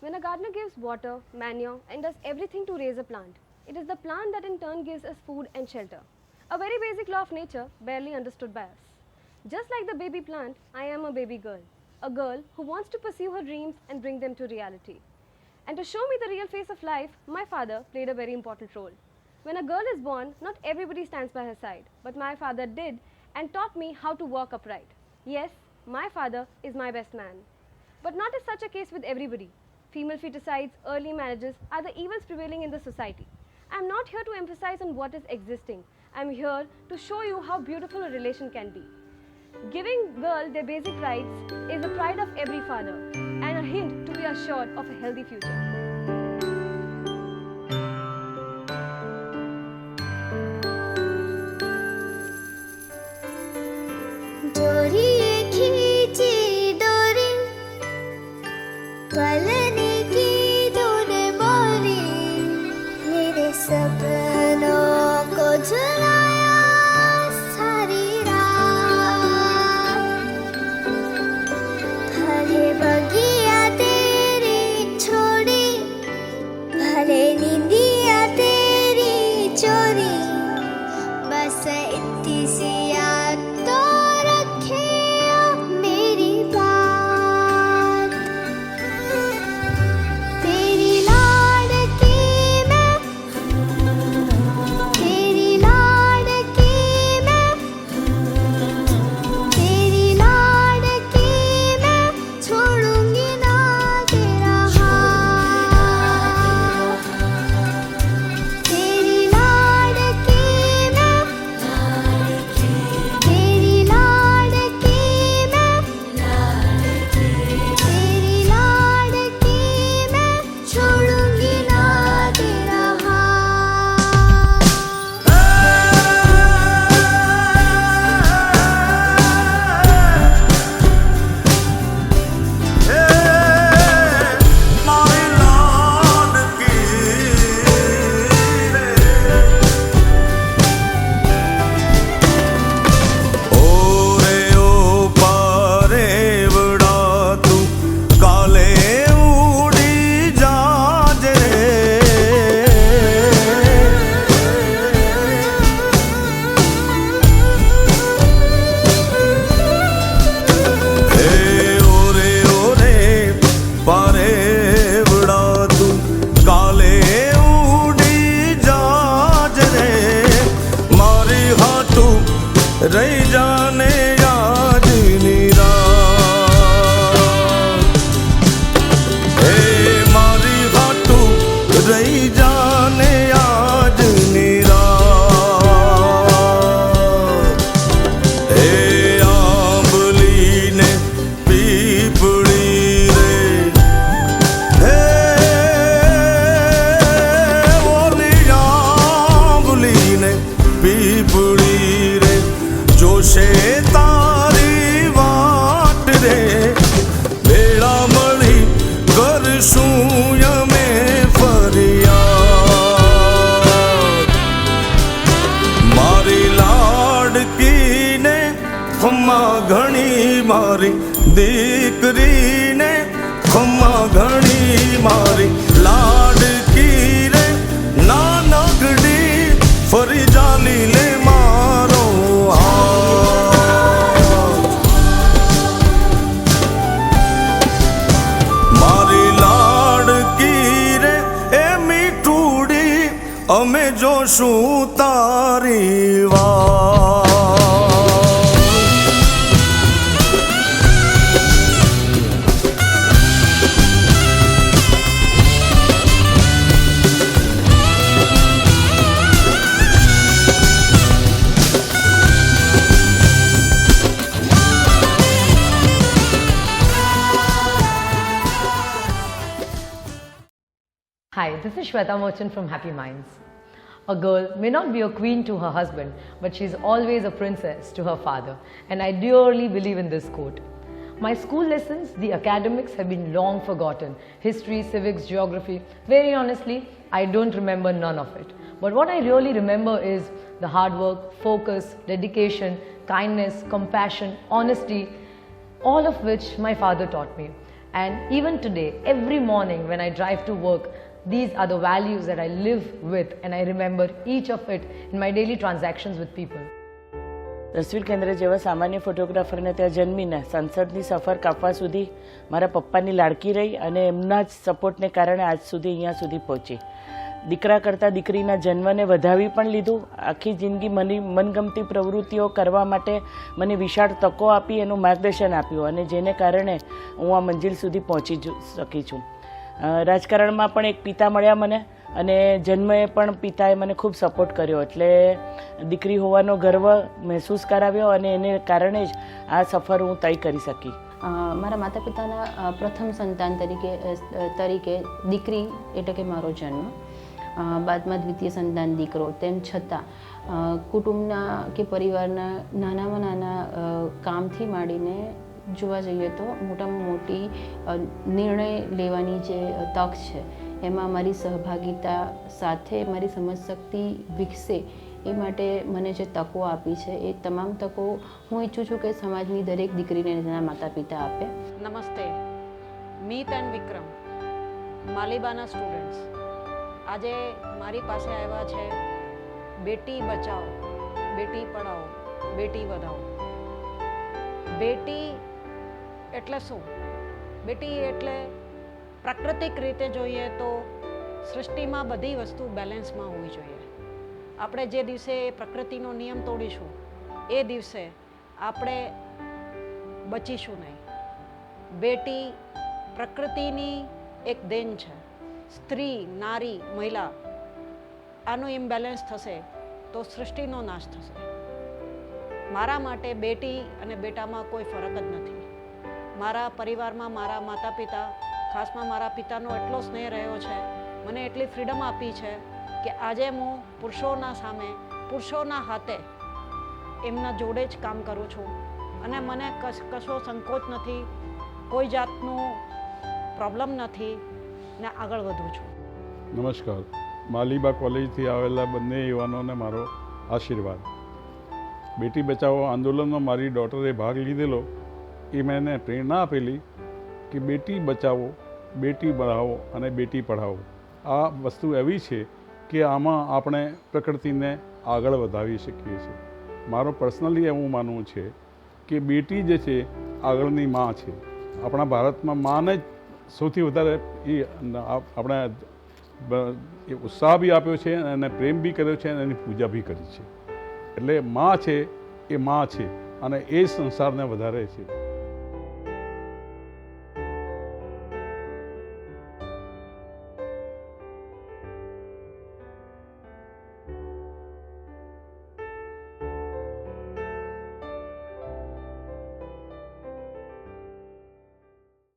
When a gardener gives water, manure, and does everything to raise a plant, it is the plant that in turn gives us food and shelter. A very basic law of nature, barely understood by us. Just like the baby plant, I am a baby girl. A girl who wants to pursue her dreams and bring them to reality. And to show me the real face of life, my father played a very important role. When a girl is born, not everybody stands by her side, but my father did and taught me how to walk upright. Yes, my father is my best man. But not is such a case with everybody. Female feticides, early marriages are the evils prevailing in the society. I am not here to emphasize on what is existing. I am here to show you how beautiful a relation can be. Giving girl their basic rights is the pride of every father and a hint to be assured of a healthy future. पलने की तूने मोरी मेरे सपनों को झुलाया सारी रात भले बगिया तेरी छोड़ी भले नींदिया तेरी चोरी बस इतनी सी याद तो रखे मेरी बात रही जाने आज निराश हे मारी हाटू रही जाने आज निराश हे आंबली ने पीपड़ी रे हे ओली आंबली ने पीपड़ी जोशे तारी वाट रे बेड़ा मળી કરશું અમે ફરિયાદ મારી લાડકીને ખમ્મા ઘણી મારી દીકરીને ખમ્મા ઘણી મારી લાડકી રે નાનકડી ફરી જાલી લે મારો અમે જોશું તારી વાત Hi, this is Shweta Merchant from Happy Minds. A girl may not be a queen to her husband, but she is always a princess to her father, and I dearly believe in this quote. My school lessons, the academics, have been long forgotten. History, civics, geography, very honestly, I don't remember none of it. But what I really remember is the hard work, focus, dedication, kindness, compassion, honesty, all of which my father taught me. And even today, every morning when I drive to work, these are the values that I live with, and I remember each of it in my daily transactions with people. તસવીર કેન્દ્ર જેવા સામાન્ય ફોટોગ્રાફરને ત્યાં જન્મીને સંસદની સફર કાપવા સુધી મારા પપ્પાની લાડકી રહી અને એમના જ સપોર્ટને કારણે આજ સુધી અહીંયા સુધી પહોંચી. દીકરા કરતાં દીકરીના જન્મને વધાવી પણ લીધું. આખી જિંદગી મનગમતી પ્રવૃત્તિઓ કરવા માટે મને વિશાળ તકો આપી, એનું માર્ગદર્શન આપ્યું અને જેને કારણે હું આ મંજિલ સુધી પહોંચી શકી છું. રાજકારણમાં પણ એક પિતા મળ્યા મને અને જન્મએ પણ પિતાએ મને ખૂબ સપોર્ટ કર્યો, એટલે દીકરી હોવાનો ગર્વ મહેસૂસ કરાવ્યો અને એને કારણે જ આ સફર હું તય કરી શકી. મારા માતા પિતાના પ્રથમ સંતાન તરીકે દીકરી એટલે કે મારો જન્મ, બાદમાં દ્વિતીય સંતાન દીકરો. તેમ છતાં કુટુંબના કે પરિવારના નાનામાં નાના કામથી માંડીને જોવા જઈએ તો મોટામાં મોટી નિર્ણય લેવાની જે તક છે એમાં મારી સહભાગિતા સાથે મારી સમજશક્તિ વિકસે એ માટે મને જે તકો આપી છે એ તમામ તકો હું ઈચ્છું છું કે સમાજની દરેક દીકરીને તેના માતા પિતા આપે. નમસ્તે, મીત એન્ડ વિક્રમ, માલીબાના સ્ટુડન્ટ્સ આજે મારી પાસે આવ્યા છે બેટી બચાવો, બેટી પઢાઓ, બેટી વધાવો. બેટી એટલે શું? બેટી એટલે પ્રાકૃતિક રીતે જોઈએ તો સૃષ્ટિમાં બધી વસ્તુ બેલેન્સમાં હોવી જોઈએ. આપણે જે દિવસે એ પ્રકૃતિનો નિયમ તોડીશું એ દિવસે આપણે બચીશું નહીં. બેટી પ્રકૃતિની એક દેન છે. સ્ત્રી, નારી, મહિલા આનું ઇમ્બેલેન્સ થશે તો સૃષ્ટિનો નાશ થશે. મારા માટે બેટી અને બેટામાં કોઈ ફરક જ નથી. મારા પરિવારમાં મારા માતા પિતા, ખાસમાં મારા પિતાનો એટલો સ્નેહ રહ્યો છે, મને એટલી ફ્રીડમ આપી છે કે આજે હું પુરુષોના સામે, પુરુષોના હાથે એમના જોડે જ કામ કરું છું અને મને કશો સંકોચ નથી, કોઈ જાતનું પ્રોબ્લેમ નથી ને આગળ વધું છું. નમસ્કાર, માલીબા કોલેજથી આવેલા બંને યુવાનોને મારો આશીર્વાદ. બેટી બચાવો આંદોલનમાં મારી ડોટરે ભાગ લીધેલો એ મેં એને પ્રેરણા આપેલી કે બેટી બચાવો, બેટી પઢાઓ અને બેટી પઢાઓ. આ વસ્તુ એવી છે કે આમાં આપણે પ્રકૃતિને આગળ વધાવી શકીએ છીએ. મારો પર્સનલી એવું માનવું છે કે બેટી જે છે આગળની માં છે. આપણા ભારતમાં માને જ સૌથી વધારે એ આપણે ઉત્સાહ બી આપ્યો છે અને પ્રેમ બી કર્યો છે અને એની પૂજા બી કરી છે. એટલે માં છે એ માં છે અને એ સંસારને વધારે છે.